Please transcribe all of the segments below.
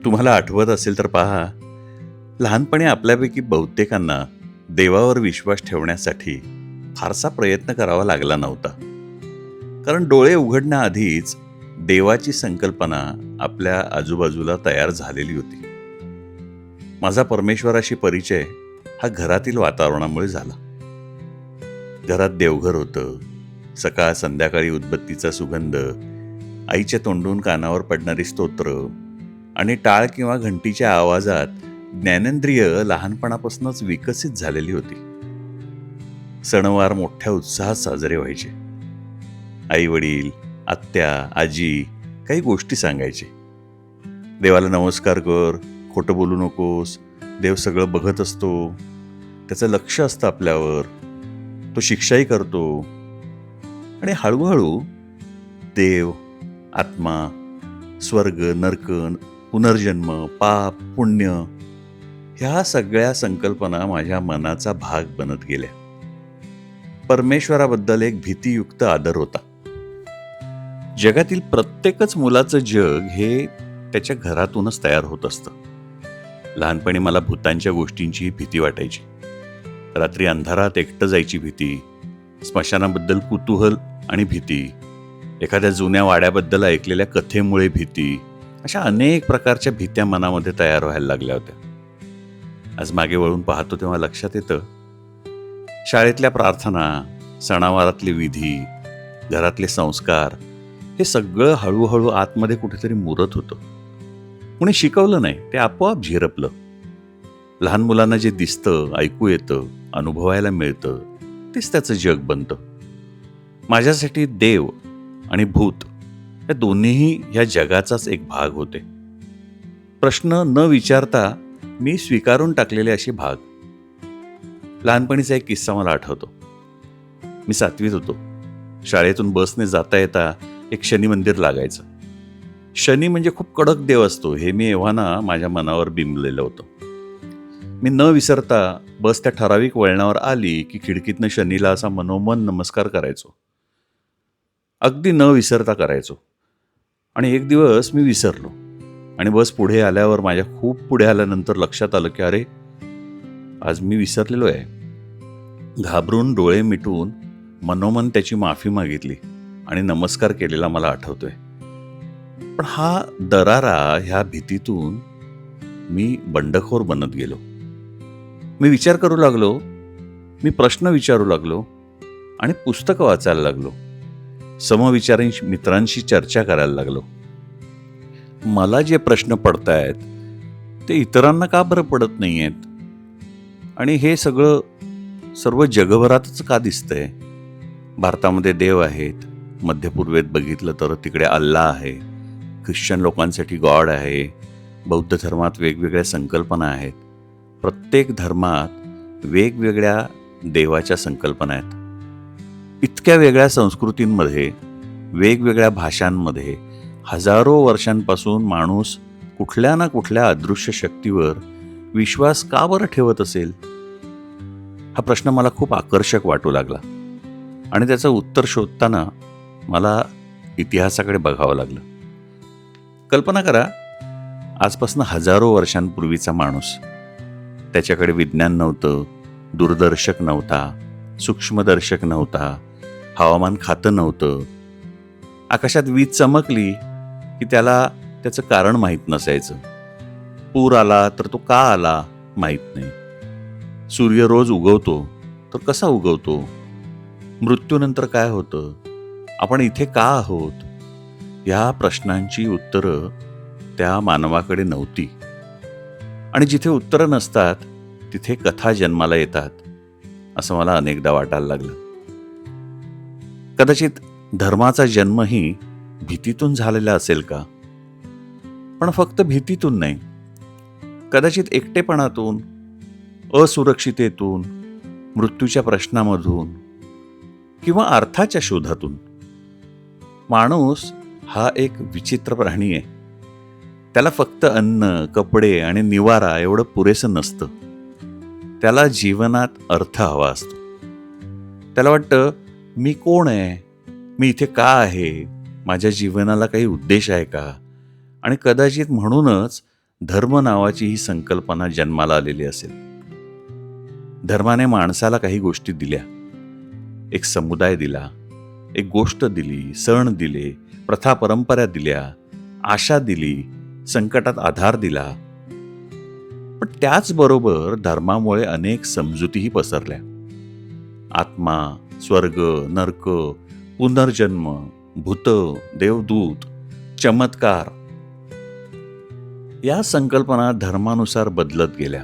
तुम्हाला आठवत असेल तर पहा, लहानपणी आपल्यापैकी बहुतेकांना देवावर विश्वास ठेवण्यासाठी फारसा प्रयत्न करावा लागला नव्हता. कारण डोळे उघडण्याआधीच देवाची संकल्पना आपल्या आजूबाजूला तयार झालेली होती. माझा परमेश्वराशी परिचय हा घरातील वातावरणामुळे झाला. घरात देवघर होतं. सकाळ संध्याकाळी उदबत्तीचा सुगंध, आईच्या तोंडून कानावर पडणारी स्तोत्र आणि टाळ किंवा घंटीच्या आवाजात ज्ञानेंद्रिय लहानपणापासूनच विकसित झालेली होती. सणवार मोठ्या उत्साहात साजरे व्हायचे. आई वडील, आत्या, आजी काही गोष्टी सांगायचे. देवाला नमस्कार कर, खोटं बोलू नकोस, देव सगळं बघत असतो, त्याचं लक्ष असतं आपल्यावर, तो शिक्षाही करतो. आणि हळूहळू देव, आत्मा, स्वर्ग, नरक, पुनर्जन्म, पाप, पुण्य ह्या सगळ्या संकल्पना माझ्या मनाचा भाग बनत गेल्या. परमेश्वराबद्दल एक भीतीयुक्त आदर होता. जगातील प्रत्येकच मुलाचं जग हे त्याच्या घरातूनच तयार होत असतं. लहानपणी मला भूतांच्या गोष्टींची भीती वाटायची. रात्री अंधारात एकटं जायची भीती, स्मशानाबद्दल कुतूहल आणि भीती, एखाद्या जुन्या वाड्याबद्दल ऐकलेल्या कथेमुळे भीती, अशा अनेक प्रकारच्या भीत्या मनामध्ये तयार व्हायला लागल्या होत्या. आज मागे वळून पाहतो तेव्हा लक्षात येतं, शाळेतल्या प्रार्थना, सणावारातले विधी, घरातले संस्कार हे सगळं हळूहळू आतमध्ये कुठेतरी मुरत होतं. कुणी शिकवलं नाही, ते आपोआप झिरपलं. लहान मुलांना जे दिसतं, ऐकू येतं, अनुभवायला मिळतं, तेच त्याचं जग बनतं. माझ्यासाठी देव आणि भूत या दोन्हीही ह्या जगाचाच एक भाग होते. प्रश्न न विचारता मी स्वीकारून टाकलेले असे भाग. लहानपणीचा एक किस्सा मला आठवतो. मी 7वीत होतो. शाळेतून बसने जाता येता एक शनी मंदिर लागायचं. शनी म्हणजे खूप कडक देव असतो हे मी एव्हाना माझ्या मनावर बिंबलेलं होतं. मी न विसरता बस त्या ठराविक वळणावर आली की खिडकीतनं शनीला असा मनोमन नमस्कार करायचो. अगदी न विसरता करायचो. आणि एक दिवस मी विसरलो आणि बस पुढे आल्यावर, माझ्या खूप पुढे आल्यानंतर लक्षात आलं की अरे, आज मी विसरलेलो आहे. घाबरून डोळे मिटून मनोमन त्याची माफी मागितली आणि नमस्कार केलेला मला आठवतोय. पण हा दरारा, ह्या भीतीतून मी बंडखोर बनत गेलो. मी विचार करू लागलो, मी प्रश्न विचारू लागलो आणि पुस्तकं वाचायला लागलो. समविचारी मित्रांशी चर्चा करायला लागलो. मला जे प्रश्न पडतायत ते इतरांना का बरं पडत नाही आहेत? आणि हे सगळं सर्व जगभरातच का दिसतंय? भारतामध्ये देव आहेत, मध्यपूर्वेत बघितलं तर तिकडे अल्लाह आहे, ख्रिश्चन लोकांसाठी गॉड आहे, बौद्ध धर्मात वेगवेगळ्या संकल्पना आहेत. प्रत्येक धर्मात वेगवेगळ्या देवाच्या संकल्पना आहेत. इतक्या वेगळ्या संस्कृतींमध्ये, वेगवेगळ्या भाषांमध्ये हजारो वर्षांपासून माणूस कुठल्या ना कुठल्या अदृश्य शक्तीवर विश्वास का बरं ठेवत असेल? हा प्रश्न मला खूप आकर्षक वाटू लागला आणि त्याचं उत्तर शोधताना मला इतिहासाकडे बघावं लागलं. कल्पना करा, आजपासून हजारो वर्षांपूर्वीचा माणूस, त्याच्याकडे विज्ञान नव्हतं, दूरदर्शक नव्हता, सूक्ष्मदर्शक नव्हता, हवामान खातं नव्हतं. आकाशात वीज चमकली की त्याला त्याचं कारण माहीत नसायचं. पूर आला तर तो का आला माहीत नाही. सूर्य रोज उगवतो तर कसा उगवतो? मृत्यूनंतर काय होतं? आपण इथे का आहोत? ह्या प्रश्नांची उत्तरं त्या मानवाकडे नव्हती. आणि जिथे उत्तरं नसतात तिथे कथा जन्माला येतात, असं मला अनेकदा वाटायला लागलं. कदाचित धर्माचा जन्मही भीतीतून झालेला असेल का? पण फक्त भीतीतून नाही, कदाचित एकटेपणातून, असुरक्षितेतून, मृत्यूच्या प्रश्नामधून किंवा अर्थाच्या शोधातून. माणूस हा एक विचित्र प्राणी आहे. त्याला फक्त अन्न, कपडे आणि निवारा एवढं पुरेसं नसतं. त्याला जीवनात अर्थ हवा असतो. त्याला वाटतं, मी कोण आहे? मी इथे का आहे? माझ्या जीवनाला काही उद्देश आहे का? आणि कदाचित म्हणूनच धर्म नावाची ही संकल्पना जन्माला आलेली असेल. धर्माने माणसाला काही गोष्टी दिल्या, एक समुदाय दिला, एक गोष्ट दिली, सण दिले, प्रथा परंपरा दिल्या, आशा दिली, संकटात आधार दिला. पण त्याचबरोबर धर्मामुळे अनेक समजुतीही पसरल्या. आत्मा, स्वर्ग, नरक, पुनर्जन्म, भूत, देवदूत, चमत्कार या संकल्पना धर्मानुसार बदलत गेल्या.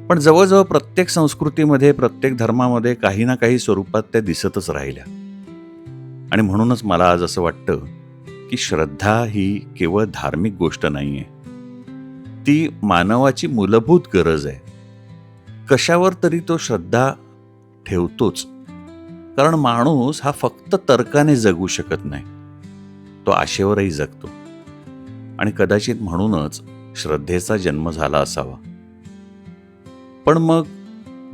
पण जवळजवळ प्रत्येक संस्कृतीमध्ये, प्रत्येक धर्मामध्ये काही ना काही स्वरूपात त्या दिसतच राहिल्या. आणि म्हणूनच मला आज असं वाटतं की श्रद्धा ही केवळ धार्मिक गोष्ट नाहीये, ती मानवाची मूलभूत गरज आहे. कशावर तरी तो श्रद्धा ठेवतोच, कारण माणूस हा फक्त तर्काने जगू शकत नाही, तो आशेवरही जगतो. आणि कदाचित म्हणूनच श्रद्धेचा जन्म झाला असावा. पण मग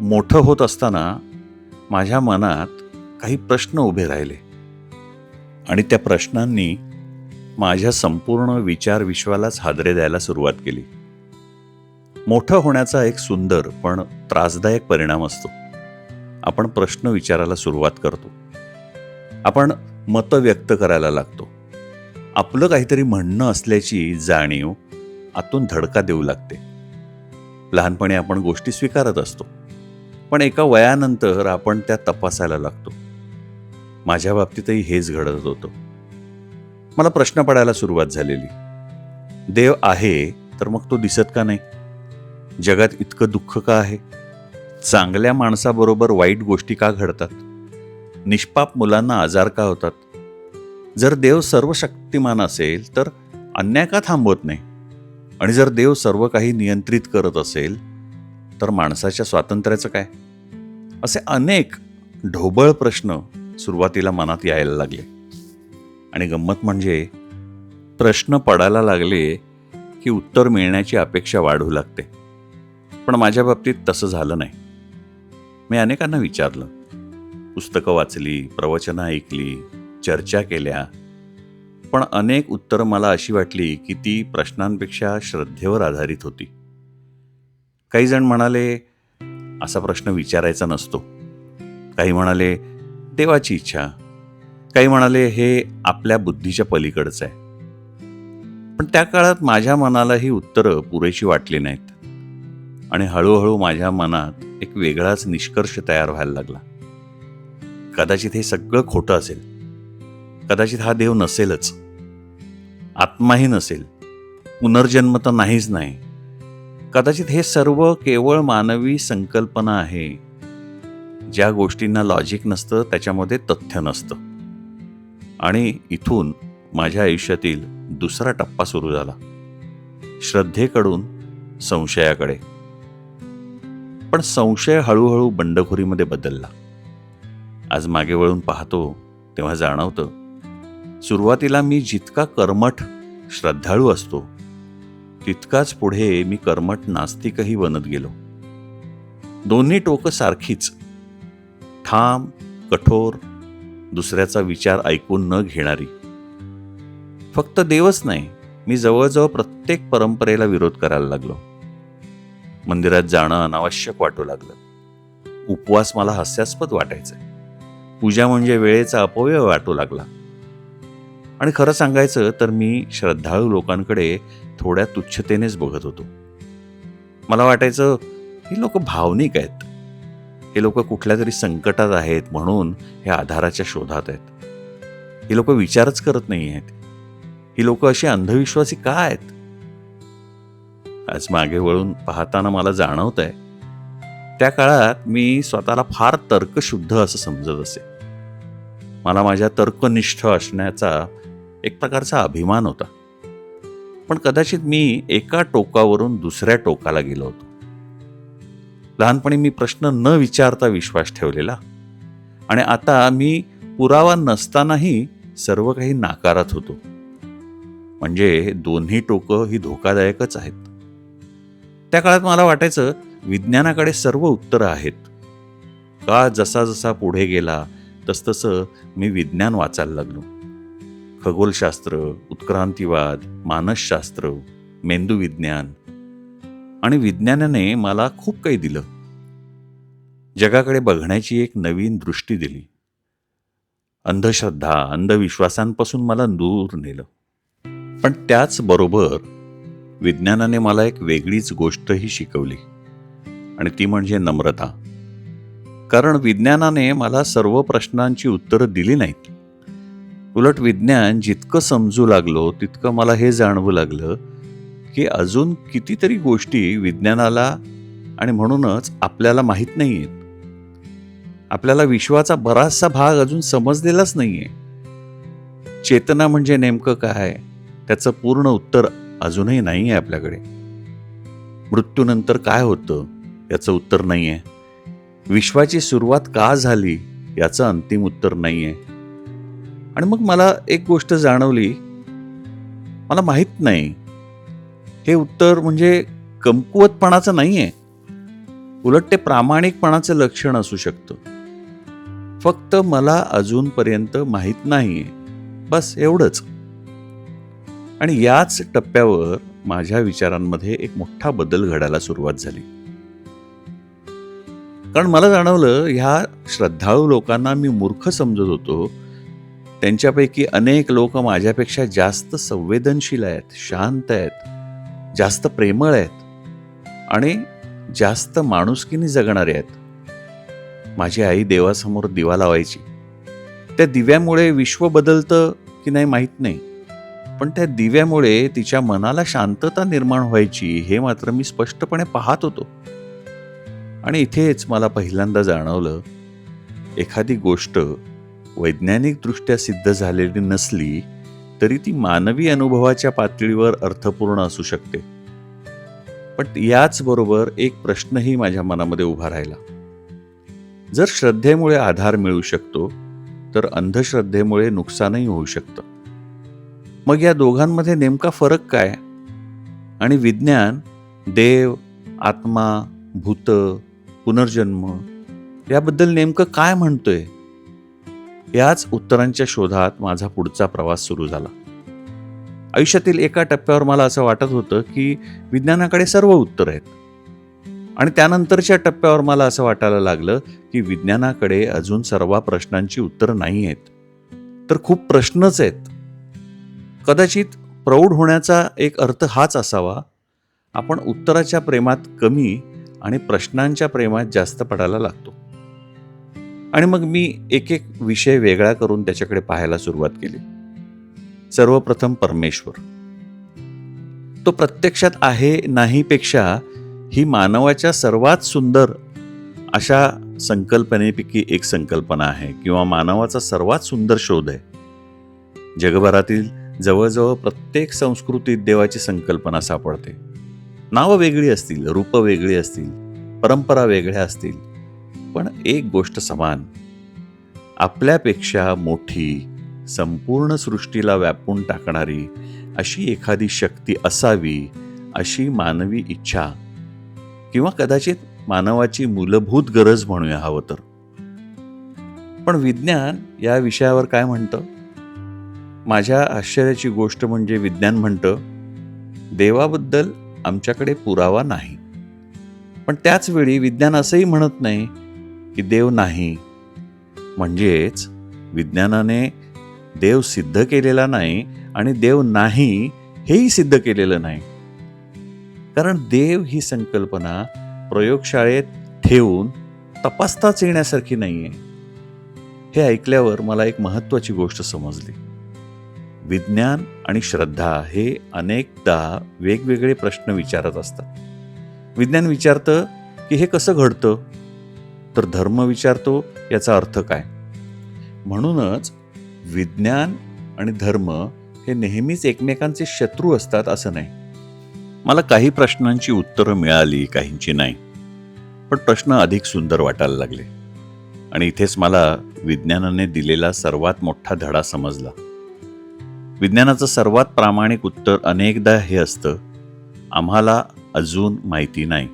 मोठं होत असताना माझ्या मनात काही प्रश्न उभे राहिले आणि त्या प्रश्नांनी माझ्या संपूर्ण विचार विश्वालाच हादरे द्यायला सुरुवात केली. मोठं होण्याचा एक सुंदर पण त्रासदायक परिणाम असतो. आपण प्रश्न विचारायला सुरुवात करतो, आपण मतं व्यक्त करायला लागतो, आपलं काहीतरी म्हणणं असल्याची जाणीव आतून धडका देऊ लागते. लहानपणी आपण गोष्टी स्वीकारत असतो, पण एका वयानंतर आपण त्या तपासायला लागतो. माझ्या बाबतीतही हेच घडत होतं. मला प्रश्न पडायला सुरुवात झालेली. देव आहे तर मग तो दिसत का नाही? जगात इतकं दुःख का आहे? चांगल्या माणसाबरोबर वाईट गोष्टी का घडतात? निष्पाप मुलांना आजार का होतात? जर देव सर्व शक्तिमान असेल तर अन्याय का थांबवत नाही? आणि जर देव सर्व काही नियंत्रित करत असेल तर माणसाच्या स्वातंत्र्याचं काय? असे अनेक ढोबळ प्रश्न सुरुवातीला मनात यायला लागले. आणि गंमत म्हणजे प्रश्न पडायला लागले की उत्तर मिळण्याची अपेक्षा वाढू लागते. पण माझ्या बाबतीत तसं झालं नाही. मी अनेकांना विचारलं, पुस्तकं वाचली, प्रवचनं ऐकली, चर्चा केल्या, पण अनेक उत्तरं मला अशी वाटली की ती प्रश्नांपेक्षा श्रद्धेवर आधारित होती. काही जण म्हणाले असा प्रश्न विचारायचा नसतो, काही म्हणाले देवाची इच्छा, काही म्हणाले हे आपल्या बुद्धीच्या पलीकडचं आहे. पण त्या काळात माझ्या मनाला ही उत्तरं पुरेशी वाटली नाहीत आणि हळूहळू माझ्या मनात एक वेगळाच निष्कर्ष तयार व्हायला लागला. कदाचित हे सगळं खोटं असेल, कदाचित हा देव नसेलच, आत्माही नसेल, पुनर्जन्म तर नाहीच नाही, कदाचित हे सर्व केवळ मानवी संकल्पना आहे. ज्या गोष्टींना लॉजिक नसतं त्याच्यामध्ये तथ्य नसतं. आणि इथून माझ्या आयुष्यातील दुसरा टप्पा सुरू झाला, श्रद्धेकडून संशयाकडे. पण संशय हळूहळू बंडखोरीमध्ये बदलला. आज मागे वळून पाहतो तेव्हा जाणवतं, सुरुवातीला मी जितका कर्मठ श्रद्धाळू असतो तितकाच पुढे मी कर्मठ नास्तिकही बनत गेलो. दोन्ही टोकं सारखीच, ठाम, कठोर, दुसऱ्याचा विचार ऐकून न घेणारी. फक्त देवच नाही, मी जवळजवळ प्रत्येक परंपरेला विरोध करायला लागलो. मंदिरात जाणं अनावश्यक वाटू लागलं. उपवास मला हास्यास्पद वाटायचे. पूजा म्हणजे वेळेचा अपव्यय वाटू लागला. आणि खरं सांगायचं तर मी श्रद्धाळू लोकांकडे थोड्या तुच्छतेनेच बघत होतो. मला वाटायचं ही लोक भावनिक आहेत, हे लोक कुठल्या तरी संकटात आहेत म्हणून हे आधाराच्या शोधात आहेत, ही लोक विचारच करत नाही आहेत, ही लोक अशी अंधविश्वासी का आहेत? आज मागे वळून पाहताना मला जाणवत आहे, त्या काळात मी स्वतःला फार तर्कशुद्ध असं समजत असे. मला माझ्या तर्कनिष्ठ असण्याचा एक प्रकारचा अभिमान होता. पण कदाचित मी एका टोकावरून दुसऱ्या टोकाला गेलो होतो. लहानपणी मी प्रश्न न विचारता विश्वास ठेवलेला आणि आता मी पुरावा नसतानाही सर्व काही नाकारत होतो. म्हणजे दोन्ही टोकं ही धोकादायकच आहेत. त्या काळात मला वाटायचं विज्ञानाकडे सर्व उत्तरं आहेत. काळ जसा जसा पुढे गेला तसतसं मी विज्ञान वाचायला लागलो. खगोलशास्त्र, उत्क्रांतीवाद, मानसशास्त्र, मेंदू विज्ञान आणि विज्ञानाने मला खूप काही दिलं. जगाकडे बघण्याची एक नवीन दृष्टी दिली. अंधश्रद्धा, अंधविश्वासांपासून मला दूर नेलं. पण त्याचबरोबर विज्ञानाने मला एक वेगळीच गोष्टही शिकवली आणि ती म्हणजे नम्रता. कारण विज्ञानाने मला सर्व प्रश्नांची उत्तरं दिली नाहीत. उलट विज्ञान जितकं समजू लागलो तितकं मला हे जाणवू लागलं की अजून कितीतरी गोष्टी विज्ञानाला आणि म्हणूनच आपल्याला माहीत नाहीयेत. आपल्याला विश्वाचा बराचसा भाग अजून समजलेलाच नाहीये. चेतना म्हणजे नेमकं काय, त्याचं पूर्ण उत्तर अजूनही नाही आहे आपल्याकडे. मृत्यूनंतर काय होतं याचं उत्तर नाही आहे. विश्वाची सुरुवात का झाली याचं अंतिम उत्तर नाही आहे. आणि मग मला एक गोष्ट जाणवली, मला माहीत नाही. हे उत्तर म्हणजे कमकुवतपणाचं नाही आहे, उलट ते प्रामाणिकपणाचं लक्षण असू शकतं. फक्त मला अजूनपर्यंत माहीत नाहीये, बस एवढंच. आणि याच टप्प्यावर माझ्या विचारांमध्ये एक मोठा बदल घडायला सुरुवात झाली. कारण मला जाणवलं ह्या श्रद्धाळू लोकांना मी मूर्ख समजत होतो. त्यांच्यापैकी अनेक लोक माझ्यापेक्षा जास्त संवेदनशील आहेत, शांत आहेत, जास्त प्रेमळ आहेत आणि जास्त माणुसकीने जगणारे आहेत. माझी आई देवासमोर दिवा लावायची. त्या दिव्यामुळे विश्व बदलतं की नाही माहीत नाही, पण त्या दिव्यामुळे तिच्या मनाला शांतता निर्माण व्हायची हे मात्र मी स्पष्टपणे पाहत होतो. आणि इथेच मला पहिल्यांदा जाणवलं, एखादी गोष्ट वैज्ञानिकदृष्ट्या सिद्ध झालेली नसली तरी ती मानवी अनुभवाच्या पातळीवर अर्थपूर्ण असू शकते. पण याचबरोबर एक प्रश्नही माझ्या मनामध्ये उभा राहिला. जर श्रद्धेमुळे आधार मिळू शकतो तर अंधश्रद्धेमुळे नुकसानही होऊ शकतं. मग या दोघांमध्ये नेमका फरक काय? आणि विज्ञान देव, आत्मा, भूत, पुनर्जन्म याबद्दल नेमकं काय म्हणतोय? याच उत्तरांच्या शोधात माझा पुढचा प्रवास सुरू झाला. आयुष्यातील एका टप्प्यावर मला असं वाटत होतं की विज्ञानाकडे सर्व उत्तर आहेत. आणि त्यानंतरच्या टप्प्यावर मला असं वाटायला लागलं की विज्ञानाकडे अजून सर्व प्रश्नांची उत्तरं नाही आहेत, तर खूप प्रश्नच आहेत. कदाचित प्रौढ होण्याचा एक अर्थ हाच असावा, आपण उत्तराच्या प्रेमात कमी आणि प्रश्नांच्या प्रेमात जास्त पडायला लागतो. आणि मग मी एक एक विषय वेगळा करून त्याच्याकडे पाहायला सुरुवात केली. सर्वप्रथम परमेश्वर. तो प्रत्यक्षात आहे नाही पेक्षा ही मानवाच्या सर्वात सुंदर अशा संकल्पनेपैकी एक संकल्पना आहे किंवा मानवाचा सर्वात सुंदर शोध आहे. जगभरातील जवळजवळ प्रत्येक संस्कृतीत देवाची संकल्पना सापडते. नावं वेगळी असतील, रूपं वेगळी असतील, परंपरा वेगळ्या असतील, पण एक गोष्ट समान, आपल्यापेक्षा मोठी, संपूर्ण सृष्टीला व्यापून टाकणारी अशी एखादी शक्ती असावी अशी मानवी इच्छा किंवा कदाचित मानवाची मूलभूत गरज म्हणूया हवं तर. पण विज्ञान या विषयावर काय म्हणतं? माझ्या आश्चर्याची गोष्ट म्हणजे विज्ञान म्हणतं, देवाबद्दल आमच्याकडे पुरावा नाही. पण त्याच वेळी विज्ञान असंही म्हणत नाही की देव नाही. म्हणजेच विज्ञानाने देव सिद्ध केलेला नाही आणि देव नाही हेही सिद्ध केलेलं नाही. कारण देव ही संकल्पना प्रयोगशाळेत ठेवून तपासताच येण्यासारखी नाहीये. हे ऐकल्यावर मला एक महत्त्वाची गोष्ट समजली. विज्ञान आणि श्रद्धा हे अनेकदा वेगवेगळे प्रश्न विचारत असतात. विज्ञान विचारतं की हे कसं घडतं, तर धर्म विचारतो याचा अर्थ काय. म्हणूनच विज्ञान आणि धर्म हे नेहमीच एकमेकांचे शत्रू असतात असं नाही. मला काही प्रश्नांची उत्तरं मिळाली, काहींची नाही. पण प्रश्न अधिक सुंदर वाटायला लागले. आणि इथेच मला विज्ञानाने दिलेला सर्वात मोठा धडा समजला. विज्ञानाचं सर्वात प्रामाणिक उत्तर अनेकदा हे असतं, आम्हाला अजून माहिती नाही.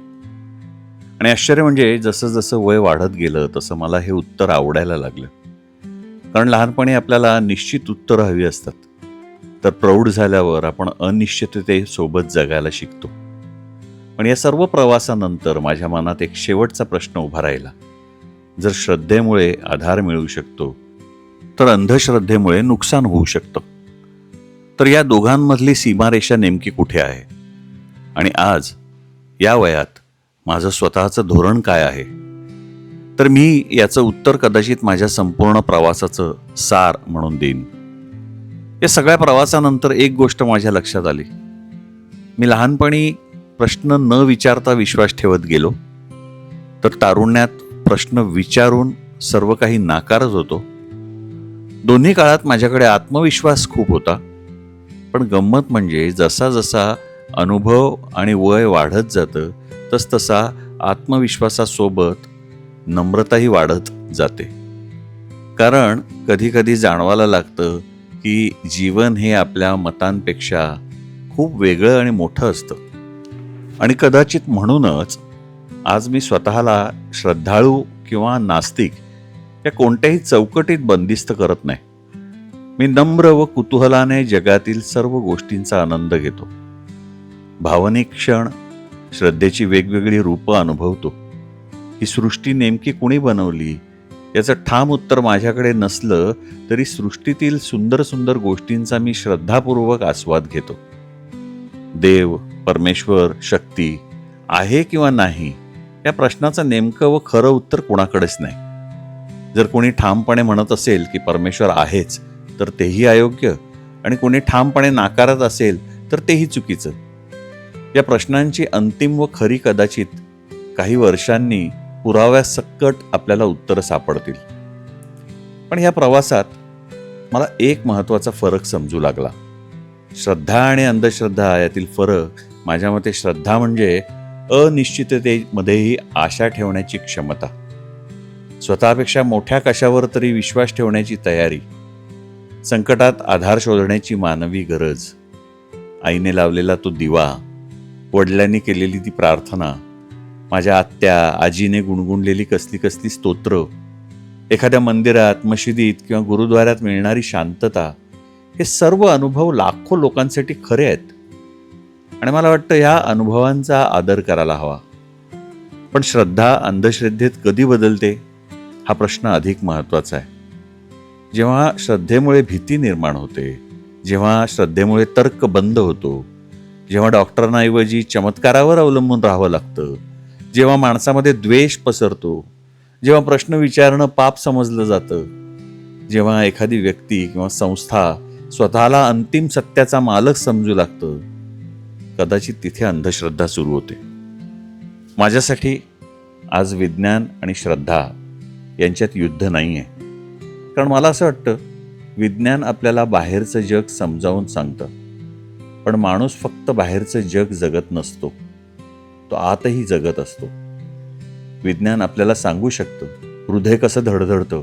आणि आश्चर्य म्हणजे जसं जसं वय वाढत गेलं तसं मला हे उत्तर आवडायला लागलं. कारण लहानपणी आपल्याला निश्चित उत्तरं हवी असतात. तर प्रौढ झाल्यावर आपण अनिश्चिततेसोबत जगायला शिकतो. पण या सर्व प्रवासानंतर माझ्या मनात एक शेवटचा प्रश्न उभा राहिला. जर श्रद्धेमुळे आधार मिळू शकतो, तर अंधश्रद्धेमुळे नुकसान होऊ शकतं. तर या दोघांमधली सीमारेषा नेमकी कुठे आहे? आणि आज या वयात माझं स्वतःचं धोरण काय आहे? तर मी याचं उत्तर कदाचित माझ्या संपूर्ण प्रवासाचं सार म्हणून देईन. या सगळ्या प्रवासानंतर एक गोष्ट माझ्या लक्षात आली. मी लहानपणी प्रश्न न विचारता विश्वास ठेवत गेलो, तर तारुण्यात प्रश्न विचारून सर्व काही नाकारत होतो. दोन्ही काळात माझ्याकडे आत्मविश्वास खूप होता, पण गंमत म्हणजे जसा जसा अनुभव आणि वय वाढत जातं तसतसा आत्मविश्वासासोबत नम्रताही वाढत जाते. कारण कधी कधी जाणवायला लागतं की जीवन हे आपल्या मतांपेक्षा खूप वेगळं आणि मोठं असतं. आणि कदाचित म्हणूनच आज मी स्वतःला श्रद्धाळू किंवा नास्तिक या कोणत्याही चौकटीत बंदिस्त करत नाही. मी नम्र व कुतूहलाने जगातील सर्व गोष्टींचा आनंद घेतो. भावनिक क्षण, श्रद्धेची वेगवेगळी रूपं अनुभवतो. ही सृष्टी नेमकी कुणी बनवली याचं ठाम उत्तर माझ्याकडे नसलं तरी सृष्टीतील सुंदर सुंदर गोष्टींचा मी श्रद्धापूर्वक आस्वाद घेतो. देव, परमेश्वर, शक्ती आहे किंवा नाही या प्रश्नाचं नेमकं व खरं उत्तर कोणाकडेच नाही. जर कोणी ठामपणे म्हणत असेल की परमेश्वर आहेच तर तेही अयोग्य, आणि कोणी ठामपणे नाकारत असेल तर तेही चुकीचं. या प्रश्नांची अंतिम व खरी कदाचित काही वर्षांनी पुराव्यासकट आपल्याला उत्तरं सापडतील. पण ह्या प्रवासात मला एक महत्त्वाचा फरक समजू लागला. श्रद्धा आणि अंधश्रद्धा यातील फरक माझ्या मते श्रद्धा म्हणजे अनिश्चिततेमध्येही आशा ठेवण्याची क्षमता, स्वतःपेक्षा मोठ्या कशावर तरी विश्वास ठेवण्याची तयारी, संकटात आधार शोधण्याची मानवी गरज, आईने लावलेला तो दिवा, वडिलांनी केलेली ती प्रार्थना, माझ्या आत्या आजीने गुणगुणलेली कसली कसली स्तोत्र, एखाद्या मंदिरात, मशिदीत किंवा गुरुद्वारात मिळणारी शांतता, हे सर्व अनुभव लाखो लोकांसाठी खरे आहेत. आणि मला वाटतं ह्या अनुभवांचा आदर करायला हवा. पण श्रद्धा अंधश्रद्धेत कधी बदलते हा प्रश्न अधिक महत्त्वाचा आहे. जेव्हा श्रद्धेमुळे भीती निर्माण होते, जेव्हा श्रद्धेमुळे तर्क बंद होतो, जेव्हा डॉक्टरांऐवजी चमत्कारावर अवलंबून राहावं लागतं, जेव्हा माणसामध्ये द्वेष पसरतो, जेव्हा प्रश्न विचारणं पाप समजलं जातं, जेव्हा एखादी व्यक्ती किंवा संस्था स्वतःला अंतिम सत्याचा मालक समजू लागतं, कदाचित तिथे अंधश्रद्धा सुरू होते. माझ्यासाठी आज विज्ञान आणि श्रद्धा यांच्यात युद्ध नाही आहे. कारण मला असं वाटतं विज्ञान आपल्याला बाहेरचं जग समजावून सांगतं, पण माणूस फक्त बाहेरचं जग जगत नसतो, तो आतही जगत असतो. विज्ञान आपल्याला सांगू शकतं हृदय कसं धडधडतं,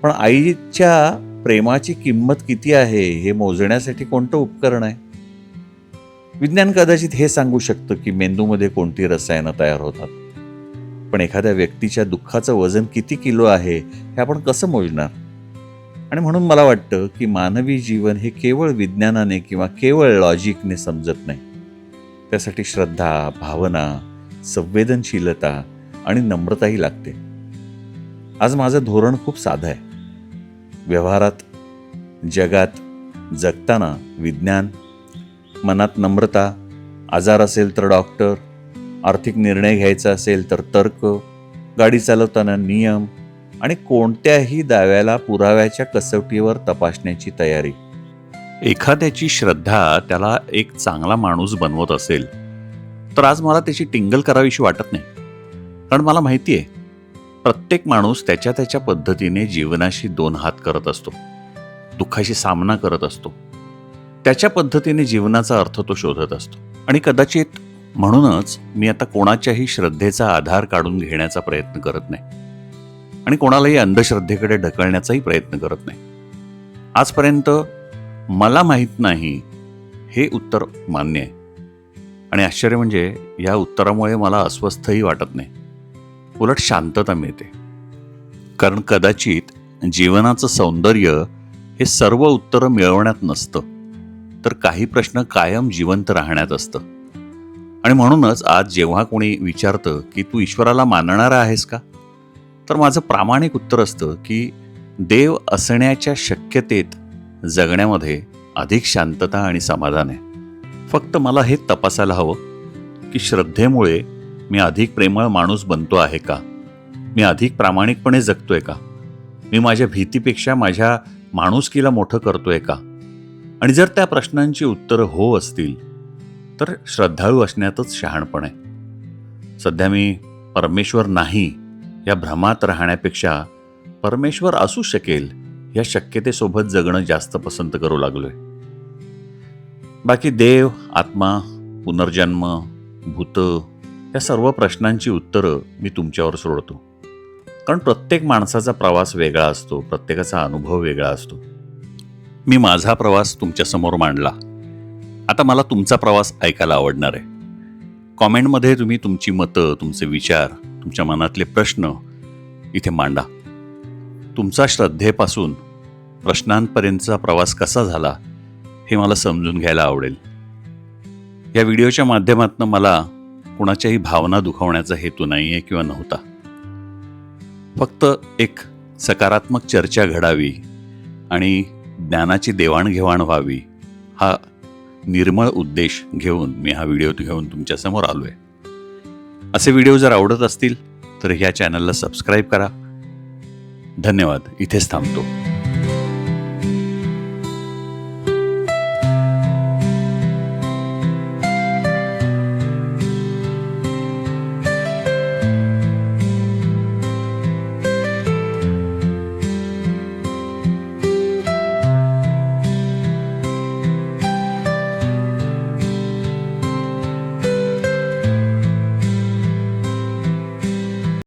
पण आईच्या प्रेमाची किंमत किती आहे हे मोजण्यासाठी कोणतं उपकरण आहे? विज्ञान कदाचित हे सांगू शकतं की मेंदूमध्ये कोणती रसायनं तयार होतात, पण एखाद्या व्यक्तीच्या दुःखाचं वजन किती किलो आहे हे आपण कसं मोजणार? आणि म्हणून मला वाटतं की मानवी जीवन हे केवळ विज्ञानाने किंवा केवळ लॉजिकने समजत नाही. त्यासाठी श्रद्धा, भावना, संवेदनशीलता आणि नम्रताही लागते. आज माझं धोरण खूप साधं आहे. व्यवहारात, जगात जगताना विज्ञान, मनात नम्रता, आजार असेल तर डॉक्टर, आर्थिक निर्णय घ्यायचा असेल तर तर्क, गाडी चालवताना नियम, आणि कोणत्याही दाव्याला पुराव्याच्या कसोटीवर तपासण्याची तयारी. एखाद्याची श्रद्धा त्याला एक चांगला माणूस बनवत असेल तर आज मला त्याची टिंगल करावीशी वाटत नाही. कारण मला माहिती आहे प्रत्येक माणूस त्याच्या त्याच्या पद्धतीने जीवनाशी दोन हात करत असतो, दुःखाशी सामना करत असतो, त्याच्या पद्धतीने जीवनाचा अर्थ तो शोधत असतो. आणि कदाचित म्हणूनच मी आता कोणाच्याही श्रद्धेचा आधार काढून घेण्याचा प्रयत्न करत नाही आणि कोणालाही अंधश्रद्धेकडे ढकलण्याचाही प्रयत्न करत नाही. आजपर्यंत मला माहीत नाही हे उत्तर मान्य आहे. आणि आश्चर्य म्हणजे या उत्तरामुळे मला अस्वस्थही वाटत नाही, उलट शांतता मिळते. कारण कदाचित जीवनाचं सौंदर्य हे सर्व उत्तरं मिळवण्यात नसतं, तर काही प्रश्न कायम जिवंत राहण्यात असतं. आणि म्हणूनच आज जेव्हा कोणी विचारतं की तू ईश्वराला मानणारा आहेस का, तर माझं प्रामाणिक उत्तर असतं की देव असण्याच्या शक्यतेत जगण्यामध्ये अधिक शांतता आणि समाधान आहे. फक्त मला हे तपासायला हवं की श्रद्धेमुळे मी अधिक प्रेमळ माणूस बनतो आहे का, मी अधिक प्रामाणिकपणे जगतोय का, मी माझ्या भीतीपेक्षा माझ्या माणुसकीला मोठं करतोय का. आणि जर त्या प्रश्नांची उत्तरं हो असतील तर श्रद्धाळू असण्यातच शहाणपण आहे. सध्या मी परमेश्वर नाही या भ्रमात राहण्यापेक्षा परमेश्वर असू शकेल या शक्यतेसोबत जगणं जास्त पसंत करू लागलोय. बाकी देव, आत्मा, पुनर्जन्म, भूत या सर्व प्रश्नांची उत्तरं मी तुमच्यावर सोडतो. कारण प्रत्येक माणसाचा प्रवास वेगळा असतो, प्रत्येकाचा अनुभव वेगळा असतो. मी माझा प्रवास तुमच्यासमोर मांडला. आता मला तुमचा प्रवास ऐकायला आवडणार आहे. कॉमेंटमध्ये तुम्ही तुमची मतं, तुमचे विचार, तुमच्या मनातले प्रश्न इथे मांडा. तुमचा श्रद्धेपासून प्रश्नांपर्यंतचा प्रवास कसा झाला हे मला समजून घ्यायला आवडेल. या व्हिडिओच्या माध्यमातून मला कुणाच्याही भावना दुखावण्याचा हेतू नाही आहे किंवा नव्हता. फक्त एक सकारात्मक चर्चा घडावी आणि ज्ञानाची देवाणघेवाण व्हावी हा निर्मळ उद्देश घेऊन मी हा व्हिडिओ घेऊन तुमच्यासमोर आलो आहे. असे व्हिडिओ जर आवडत असतील तर ह्या चॅनलला सबस्क्राईब करा. धन्यवाद. इथेच थांबतो.